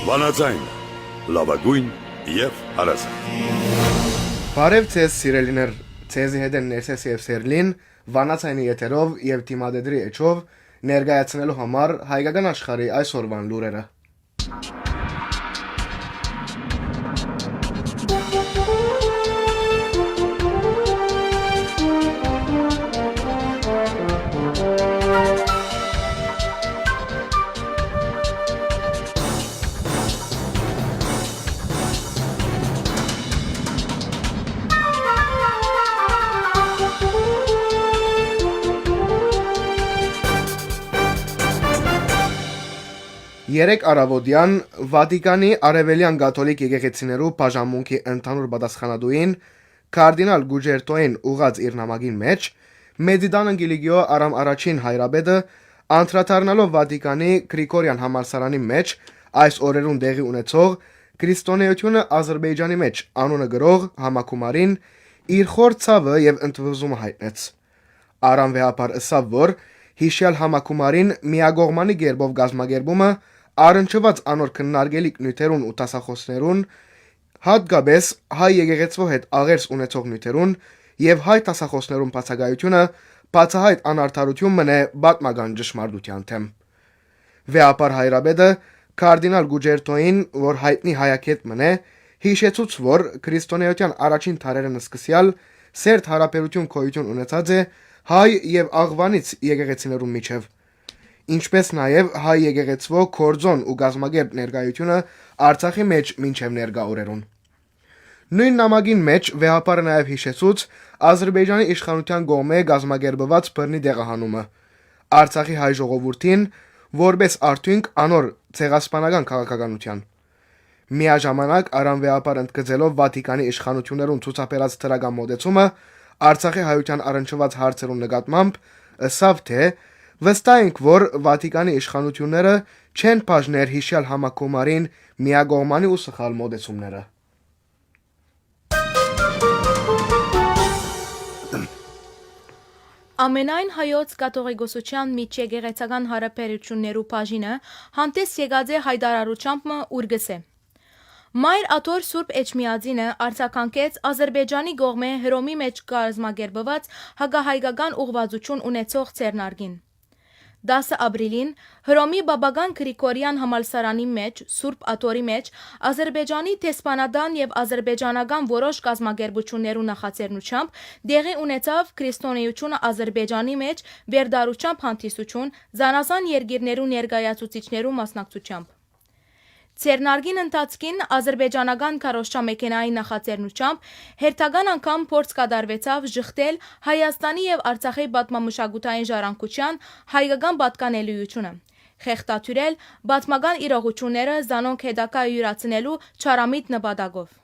Վանաձայն, լավագույն և հարազատ։ Բարև ձեզ սիրելիներ, ձեզի հետ են Ներսես և Սերլին Վանաձայնի եթերով և Թիմադեդրի էջով ներկայացնելու համար հայկական աշխարհի այսօրվան լուրերը։ Երեկ առավոտյան Վատիկանի արևելյան կաթոլիկ եկեղեցիներու բաժանմունքի ընդհանուր պատասխանատուին կարդինալ Գուջերտոին ուղած իր նամակին մեջ Մեդիդան Անգելիկիո Արամ առաջին հայրաբեդը անդրադառնալով Վատիկանի Գրիգորյան համալսարանի մեջ այս օրերուն տեղի ունեցող քրիստոնեությունը Ադրբեջանի մեջ անունը գրող համակումարին իր խոր ցավը եւ ընդվզումը հայտնեց։ Արամ վեհապար ըսավ, որ հիշյալ համակումարին միագողմանի գերբով գազմագերբումը առնչված անոր քննարկելիք նյութերուն ու տասախոսներուն, հատկապես հայ եկեղեցվո հետ աղերս ունեցող նյութերուն եւ հայ տասախոսներուն բացակայությունը բացահայտ անարդարություն մնե պատմական ճշմարտության թեմ։ Վեհապար հայրաբեդը կարդինալ Գուջերտոին, որ հայտնի հայակետ մնե, հիշեցուց, որ քրիստոնեության առաջին թարերն սկսյալ սերտ հարաբերություն քոյություն ունեցած է հայ եւ աղվանից եկեղեցիներուն միջև, ինչպես նաև հայ եկեղեցվո կորձոն ու գազմագերբ ներկայությունը Արցախի մեջ մինչև ներկա օրերուն։ Նույն նամակին մեջ վեհապարը նաև հիշեցուց Ադրբեջանի իշխանության կողմէ գազմագերբված բռնի դեղահանումը Արցախի հայ ժողովրդին որպես արդյունք անոր ցեղասպանական քաղաքականության։ Միաժամանակ Արամ վեհապարը ընդգծելով Վատիկանի իշխանություններուն ցուցաբերած դրական մոտեցումը Արցախի հայության առնչված հարցերուն նկատմամբ ըսավ, թե վստահ ենք, որ Վատիկանի իշխանությունները չեն բաժներ հիշյալ համակումարին միագողմանի ու սխալ մոտեցումները։ Ամենայն հայոց կաթողիկոսության միջեկեղեցական հարաբերություններու բաժինը հանդես եկած է հայտարարությամբ ուրգս է։ Մայր աթոր Սուրբ Էջմիածինը արձագանքեց Ադրբեջանի կողմէ Հռոմի մեջ կազմակերպված հակահայկական ուղղվածություն ունեցող ցերնարգին։ 10 ապրիլին Հռոմի Բաբական Գրիգորյան համալսարանի մեջ Սուրբ Աթորի մեջ Ադրբեջանի դեսպանատան եւ ադրբեջանական որոշ կազմակերպություններու նախաձեռնությամբ դեղի ունեցավ քրիստոնեությունը Ադրբեջանի մեջ վերդարությամբ հանդիսություն զանազան երկիրներու ներկայացուցիչներու մասնակցությամբ։ Ցերնարգին ընթացքին ադրբեջանական քարոզչամեքենայի նախաձեռնությամբ հերթական անգամ փորձ կատարվեցավ ժխտել Հայաստանի եւ Արցախի պատմամշակութային ժառանգության հայկական պատկանելիությունը, խեղդաթյուրել պատմական իրողությունները զանոնք հետագա յուրացնելու չարամիտ նպատակով։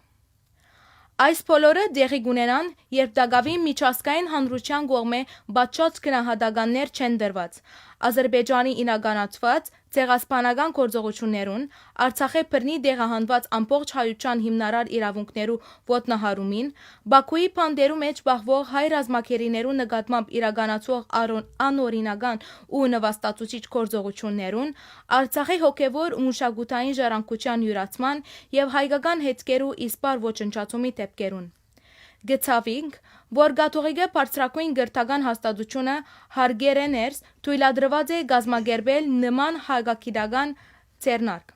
Այս բոլորը դեղի կունենան, երբ դակավի միջազգային հանրության կողմէ բաճած գնահատականներ չեն դրված Ադրբեջանի ինականացված ցեղասպանական գործողություններուն, Արցախի բռնի դեղահանված ամբողջ հայության հիմնարար իրավունքներու ոտնահարումին, Բաքուի բանդերու մեջ բախվող հայ ռազմակերիներու նկատմամբ իրականացվող անօրինական ու նվաստացուցիչ գործողություններուն, Արցախի հոգևոր ու մշակութային ժառանգության յուրացման եւ հայկական հետքերու իսպար ոչնչացումի դեպքերուն։ Գծավինք, որ կաթողիկե բարձրակույն գրթական հաստատությունը հարգերեներս թույլատրված է գազմագերբել նման հակագիտական ցերնարկ։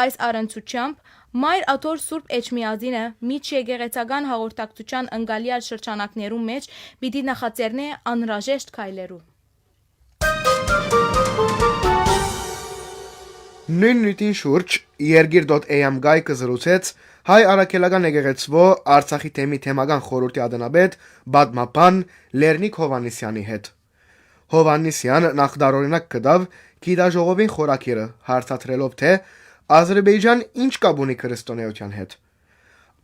Այս առընթությամբ Մայր աթոր Սուրբ Էջմիածինը միջեկեղեցական հաղորդակցության ընկալյալ շրջանակներու մեջ պիտի նախաձեռնե անհրաժեշտ քայլերու։ Նույն նյութին շուրջ Երգիր.am գայքը զրուցեց հայ առաքելական եկեղեցվո Արցախի թեմի թեմական խորհրդի ադենաբեդ պատմաբան Լեռնիկ Հովհաննիսյանի հետ։ Հովհաննիսյան նախդարօրինակ կդավ գիտաժողովին խորակիրը հարցադրելով, թե Ադրբեջան ինչ կապ ունի քրիստոնեության հետ։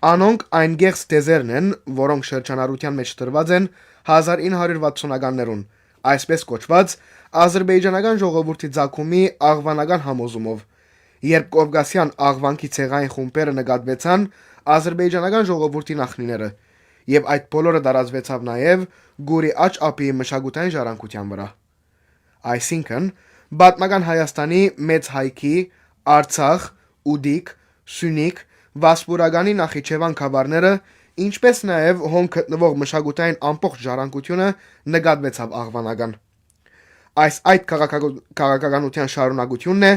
Անոնք այն գեղձ դեզերն են, որոնք շրջանառության մեջ տրված են 1960-ականներուն, այսպես կոչված ադրբեջանական ժողովրդի ցակումի աղվանական համոզումով, երբ Կովկասյան աղվանքի ցեղային խումբերը նկատվեցան ադրբեջանական ժողովրդի նախնիները, եւ այդ բոլորը տարածվեցավ նաեւ Գուրի աճ ափի մշակութային ժառանգության վրա։ Այսինքն, պատմական Հայաստանի մեծ հայքի, Արցախ Ուդիկ, Սյունիք, Վասպուրականի Նախիջևան քավառները, ինչպես նաև հոն գտնվող մշակութային ամբողջ ժառանգությունը նկատվեցավ աղվանական։ Այդ քաղաքականության շարունակությունն է,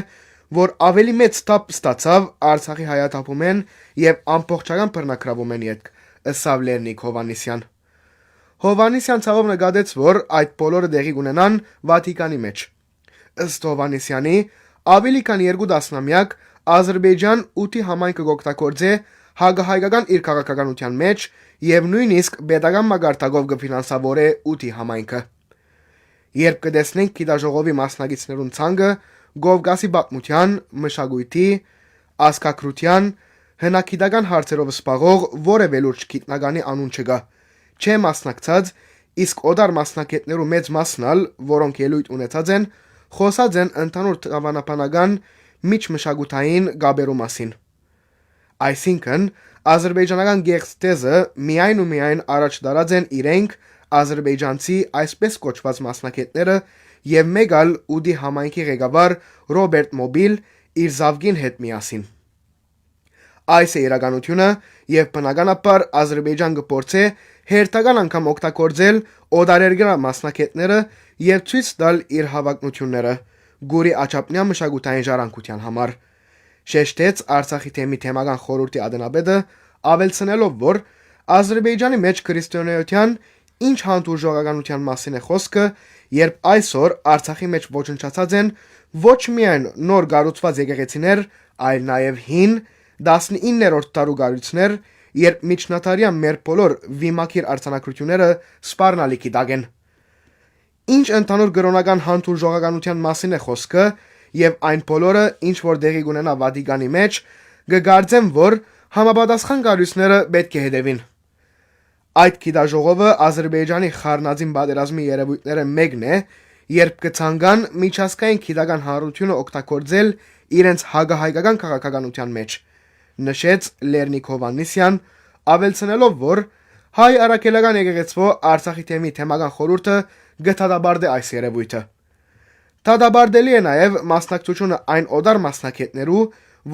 որ ավելի մեծ թափ ստացավ Արցախի հայաթափումեն եւ ամբողջական բռնակրավումեն յետք, ըստ Լեռնիկ Հովհաննիսյան։ Հովհաննիսյան ցավով նկատեց, որ այդ բոլորը տեղի կունենան Վատիկանի մեջ։ Ըստ Հովհաննիսյանի, ավելի քան 2 տասնամյակ Ադրբեջան 8-ի համայնքը կօգտագործե հագահայկական իր քաղաքականության մեջ եւ նույնիսկ պետական մագարտակով կֆինանսավորե 8-ի համայնքը։ Երբ կտեսնենք գիտաժողովի մասնակիցներուն ցանկը, Կովկասի պատմության, մշակույթի, ազգակրթության, հնագիտական հարցերով զբաղող որևէ լուրջ գիտնականի անուն չկա, չէ մասնակցած, իսկ օտար մասնակիցներու մեծ մասն ալ, որոնք ելույթ ունեցած են, խոսած են ընդհանուր տրավանաբանական միջմշակութային գաբերու մասին։ Այսինքն, ադրբեջանական գեղձ տեզը միայն ու միայն առաջ դարած են իրենք ադրբեջանցի այսպես կոչված մասնակիցները եւ մեկ ալ ուդի համայնքի ղեկավար Ռոբերտ Մոբիլ իր զավգին հետ միասին։ Այս է իրականությունը եւ բնականաբար Ադրբեջան կփորձե հերթական անգամ օգտագործել օտարերկրյա մասնակիցները եւ ցույց տալ իր հավակնությունները գուրի աչափնյա մշակութային ժառանգության համար։ Շեշտեց Արցախի թեմի թեմական խորհրդի ադենաբեդը, ավելցնելով, որ Ադրբեջանի մեջ քրիստոնեության ինչ հանդուրժողականության մասին է խոսքը, երբ այսօր Արցախի մեջ ոչնչացած են ոչ միայն նոր գառուցված եկեղեցիներ, այլ նաև հին 19-րդ դարու գառույցներ, երբ միջնադարյան մեր բոլոր վիմակիր արձանագրությունները սպառնալիքի տակ են։ Ինչ ընդհանուր կրոնական հանդուրժողականության մասին է խոսքը, եւ այն բոլորը, ինչ որ դեղի կունենա Վատիկանի մեջ, կգարձեմ, որ համապատասխան գառույցները պետք է հետևին։ Այդ գիտաժողովը Ադրբեջանի խառնածին պատերազմի երևույթները մեկն է, երբ կցանկան միջազգային գիտական հանրությունը օգտագործել իրենց հագահայկական քաղաքականության մեջ, նշեց Լեռնիկ Հովհաննիսյան, ավելցնելով, որ հայ առաքելական եկեղեցու Արցախի թեմի թեմական խորհուրդը գտադաբարդե այս երևույթը։ Դադաբարդելի է նաև մասնակցությունը այն օտար մասնակիցներու,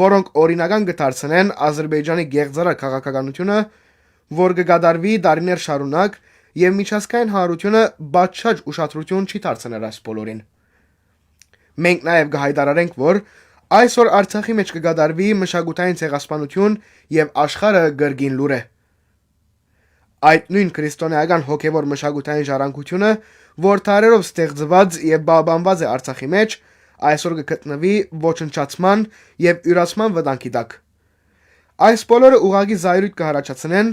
որոնք օրինական կդարձնեն Ադրբեջանի գեղձարար քաղաքականությունը, որ կգադարվի դարիներ շարունակ եւ միջազգային հանրությունը բացշաճ ուշադրություն չի դարձնել այս բոլորին։ Մենք նաև կհայտարարենք, որ այսօր Արցախի մեջ կգադարվի մշակութային ցեղասպանություն եւ աշխարհը գրգին լուր է։ Այդ նույն քրիստոնեական հոգեվոր մշակութային ժառանգությունը, որ տարերով ստեղծված եւ բաբանված է Արցախի մեջ, այսօր կգտնվի ոչնչացման եւ յուրացման վտանգի տակ։ Այս բոլորը ուղղակի զայրույթ կհարաճացնեն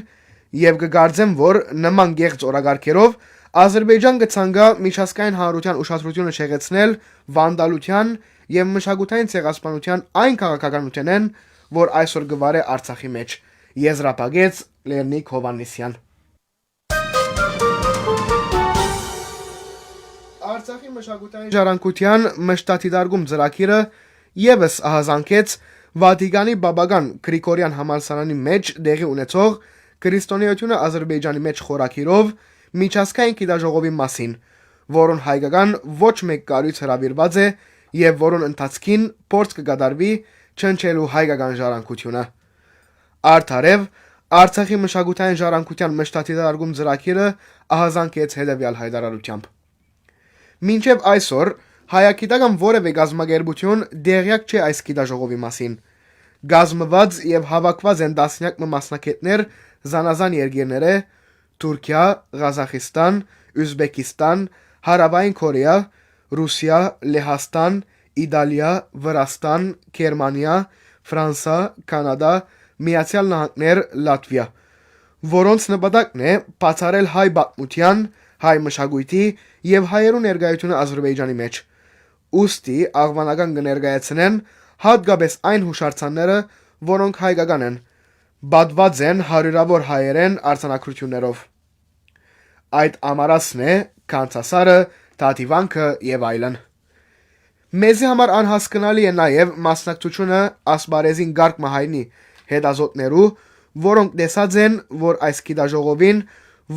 եւ կգարձեմ, որ նման գեղձ օրագարկերով Ադրբեջան կցանկա միջազգային հանրության ուշադրությունը շեղեցնել վանդալության եւ մշակութային ցեղասպանության այն քաղաքականությունեն, որ այսօր գվարե Արցախի մեջ, եզրափակեց Լեռնիկ Հովհաննիսյան։ Արցախի մշակութային ժառանգության մշտադիտարկում ծրագիրը եւս ահազանգեց Վատիկանի Բաբական Գրիգորյան համալսարանի մեջ դեղի ունեցող քրիստոնեությունը Ադրբեջանի մեջ խորակիրով միջազգային գիտաժողովի մասին, որոն հայկական ոչ մեկ կառույց հրավիրված է եւ որոն ընթացքին փորձ կգադարվի չնչելու հայկական ժառանգությունը։ Արդարև Արցախի մշակութային ժառանգության մշտադիտարկում ծրագիրը ահազանգեց հետեւյալ հայտարարությամբ. Մինչև այսօր հայագիտական որևէ գազམ་ագերբություն դեղյակ չէ այս գիտաժողովի մասին։ Գազմված եւ հավաքված են տասնյակ մասնակիցներ զանազան երկիրներ՝ Թուրքիա, Ղազախստան, Ուզբեկստան, Հարավային Կորեա, Ռուսիա, Լեհաստան, Իտալիա, Վրաստան, Գերմանիա, Ֆրանսա, Կանադա, Միացյալ Նահանգներ, Լատվիա, որոնց նպատակն է բացառել հայ պատմության, հայ մշակույթի եւ հայերու ներկայությունը Ադրբեջանի մեջ։ Ուստի աղվանական կներկայացնեն հատկապես այն հուշարձանները, որոնք հայկական են, բադված են հարյուրավոր հայերեն արձանագրություններով։ Այդ ամառացն է Կանցասարը, Թաթիվանքը եւ այլն։ Մեզի համար անհասկանալի է նաեւ մասնակցությունը ասպարեզին գարկ մահայնի հետազոտներու, որոնք տեսած են, որ այս գիտաժողովին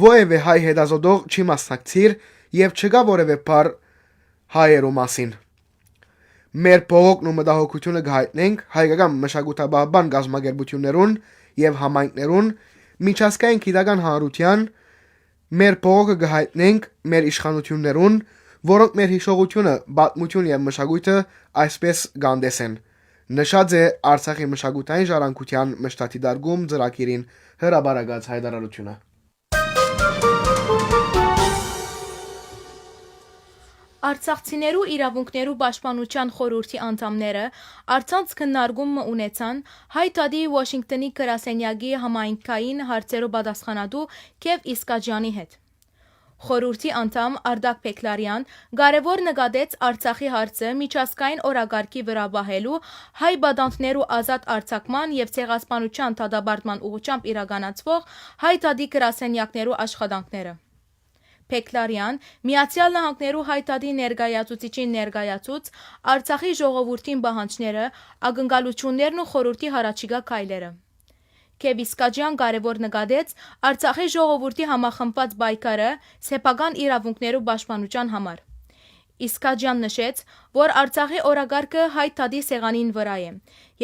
որևէ հայ հետազոտող չի մասնակցիր եւ չկա որևէ բառ հայերու մասին։ Մեր փողոքն ու մտահոգությունը կհայտնենք հայկական մշակութաբան գազམ་ագերբություններուն եւ համայնքներուն միջազգային գիտական հանրության մեր փողոքը կհայտնենք մեր իշխանություններուն, որոնք մեր հիշողությունը, պատմություն եւ մշակույթը այսպես կանդեսեն։ Նշած է Արցախի մշակութային ժառանգության մշտատի դարգում ծրագիրին հրաբարացած հայտարարությունը։ Արցախցիներու իրավունքներու պաշտպանության խորհրդի անդամները առցանց քննարկումը ունեցան Հայտադի Վաշինգտոնի գրասենյակի համայնքային հարցերու պատասխանատու Քև Իսկաջյանի հետ։ Խորհրդի անդամ Արդակ Փեքլարյան կարևոր նկատեց Արցախի հարցը միջազգային օրակարգի վրա բահելու հայ բադանտներու ազատ արձակման եւ ցեղասպանության դադարեցման ուղղությամբ իրականացվող Հայտադի գրասենյակներու աշխատանքները։ Փեքլարյան Միացյալ Նահանգներու Հայտադի ներկայացուցիչին ներկայացուց Արցախի ժողովրդին պահանջները, ակնկալություններն ու խորհրդի հարաճիգա քայլերը։ Քև Իսկաջյան կարևոր նկատեց Արցախի ժողովրդի համախմբված պայքարը սեփական իրավունքներու պաշտպանության համար։ Իսկաջյան նշեց, որ Արցախի օրակարգը Հայտադի սեղանին վրա է,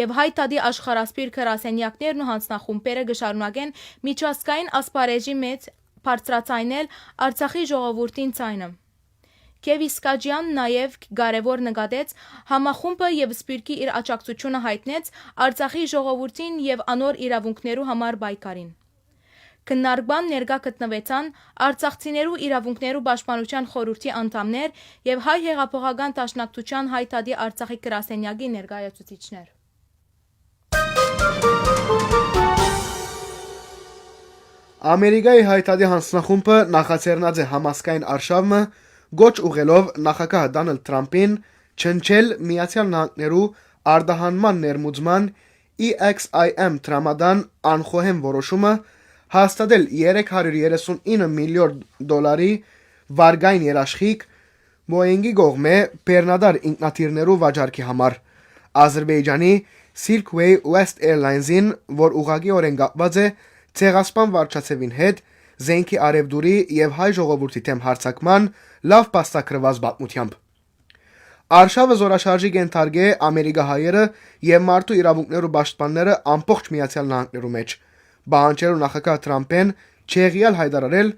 եւ Հայտադի աշխարհասփիր գրասենյակներն ու հանձնախումբերը կշարունակեն միջազգային ասպարեժի մեջ բարձրացնել Արցախի ժողովրդին ցայնը։ Քև Իսկաջյան նաև կարևոր նկատեց համախումբը եւ սպիրկի իր աջակցությունը հայտնեց Արցախի ժողովրդին եւ անոր իրավունքներու համար պայքարին։ Քննարկման ներկա գտնվեցան Արցախցիներու իրավունքներու պաշտպանության խորհրդի անդամներ եւ հայ հեղափոխական դաշնակցության Հայտադի Արցախի գրասենյակի ներկայացուցիչներ։ Ամերիկայի Հայտադի հանձնախումբը նախաձեռնած է համասկային արշավը գոչ ուղելով նախագահ Դոնալդ Թրամփին չնչել Միացյալ Նահանգներու արտահանման ներմուծման EXIM տրամադան անխոհեմ որոշումը հաստատել $339 միլիոն վարգային երաշխիք Boeing-ի կողմէ բեռնադար ինքնաթիռներու վաճառքի համար Ադրբեջանի Silkway West Airlines-ին, որ ուղղակիորեն կապված է ցեղասպան վարչացեվին հետ զենքի արևդուրի եւ հայ ժողովրդի թեմ հարձակման լավ փաստագրված պատմությամբ։ Արշավը զորաշարժի կենթարկե ամերիկահայերը եւ մարդու իրավունքներու պաշտպանները ամբողջ Միացյալ Նահանգներու մեջ։ Բանջերու նախագահ Թրամփեն չեղյալ հայտարարել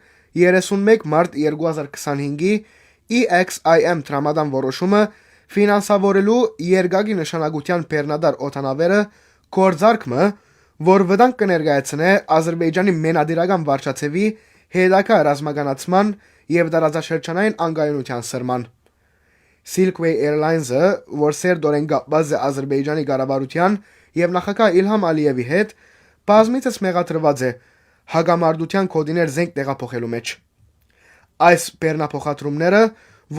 31 մարտ 2025-ի EXIM տրամադան որոշումը ֆինանսավորելու երկակի նշանակության բեռնադար օդանավերը կորձարկումը, որ վտանգ կներկայացնե Ադրբեջանի մենադիրական վարչացեվի հետագա ռազմականացման եւ տարածաշրջանային անկայունության սրման։ Silkway Airlines-ը, որ սերտորեն կապված է Ադրբեջանի կառավարության եւ նախագահ Իլհամ Ալիևի հետ, բազմիցս մեղադրված է հագամարտության կոդիներ զենք տեղափոխելու մեջ։ Այս բեռնափոխադրումները,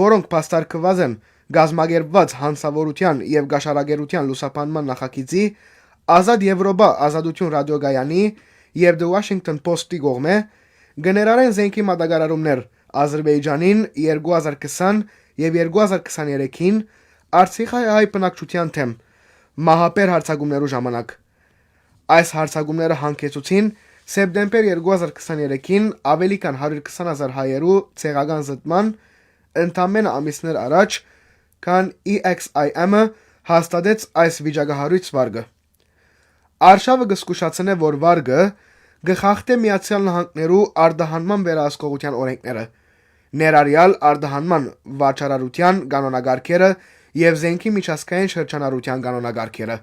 որոնք փաստարկված են գազམ་ագերբված հանցավորության եւ գաշարագերության լուսաբանման նախագիծի Ազատ Եվրոպա ազատություն ռադիոգայանի եւ The Washington Post-ի կողմէ գներարեն զենքի մատակարարումներ Ադրբեջանին 2020 եւ 2023-ին Արցախի հայ բնակչության թեմ մահապեր հարձակումներու ժամանակ։ Այս հարձակումները հանգեցուցին սեպտեմբեր 2023-ին ավելի քան 120,000 հայերու ցեղական զտման ընդամենը ամիսներ առաջ, քան EXIM-ը հաստատեց այս վիճակահարույց վարգը։ Արշավը կզգուշացնե, որ վարգը գխախտե Միացյալ Նահանգներու արտահանման վերահսկողության օրենքները, ներառյալ արտահանման վաճառարության կանոնակարգերը եւ զենքի միջազգային շրջանառության կանոնակարգերը։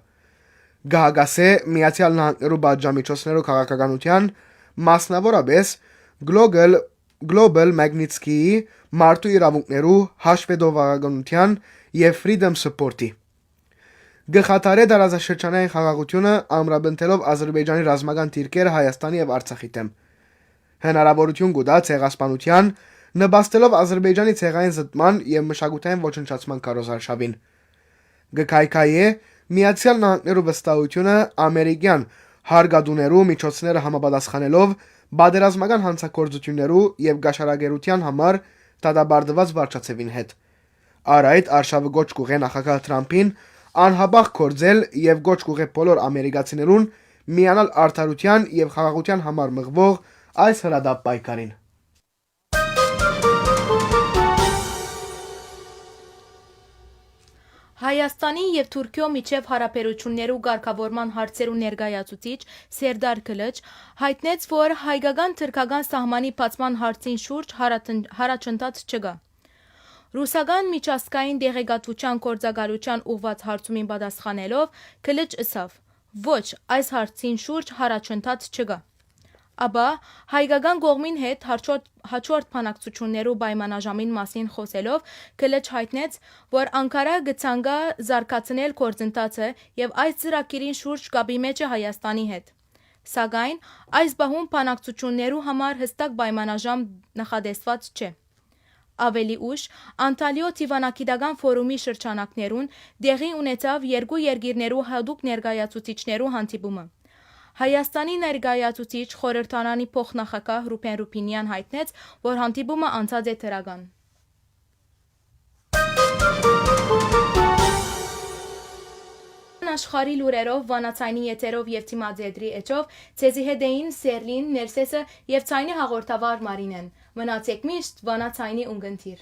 Գահագասե Միացյալ Նահանգներու բաժամիջոցներու քաղաքականության, մասնավորապես Global Magnitsky-ի մարդու իրավունքներու հաշվետվողականության եւ Freedom Support-ի գխատարե դարաշրջանային խաղաղությունը ամրապնդելով Ադրբեջանի ռազմական դիրքերը Հայաստանի եւ Արցախի դեմ։ Հնարավորություն կուտա ցեղասպանության, նպաստելով Ադրբեջանի ցեղային զտման եւ մշակութային ոչնչացման կարոզարշավին։ Գկայքայե Միացյալ Նահանգներու վստահությունը ամերիկյան հարգադուներու միջոցները համապատասխանելով բادرազմական հանցագործություններու եւ գաշարագերության համար դատաբարդված վարչացեվին հետ։ Արայդ արշավը գոչ կուղե նախագահ Թրամփին անհաբախ կորձել եւ գոչ կուղե բոլոր ամերիկացիներուն միանալ արդարության եւ խաղաղության համար մղվող այս հրադապ պայքարին։ Հայաստանի եւ Թուրքիո միջև հարաբերություններու ղեկավարման հարցերու ներկայացուցիչ Սերդար Քլիչ հայտնեց, որ հայկական թուրքական սահմանի բացման հարցին շուրջ հարաճընթաց չկա։ Ռուսական միջազգային դեղեկատվության գործակալության ուղված հարցումին պատասխանելով Քլիչ ասավ. «Ոչ, այս հարցին շուրջ հարաճընթաց չկա»։ Ապա հայկական կողմին հետ հաջորդ բանակցություններու պայմանաժամին մասին խոսելով Քլիչ հայտնեց, որ Անկարա գցանգա զարգացնել գործընթացը եւ այս ծրագիրին շուրջ կապի մեջ է Հայաստանի հետ։ Սակայն այս բահում բանակցություններու համար հստակ պայմանաժամ նախադեсված չէ։ Ավելի ուշ Անտալիո Դիվանագիտական ֆորումի շրջանակներուն դեղի ունեցավ երկու երկիրներու հատուկ ներկայացուցիչներու հանդիպումը։ Հայաստանի ներկայացուցիչ խորհրդարանի փոխնախագահ Ռուբեն Ռուբինյան հայտնեց, որ հանդիպումը անցած է դրական։ Աշխարհի լուրերով, վանացայնի եթերով եւ թիմաձեդրի էջով ցեզի հետեին Սերլին, Ներսեսը եւ ցայնի հաղորդավար Մարինեն։ Մնացեք միշտ վանացայնի ունգընթիր։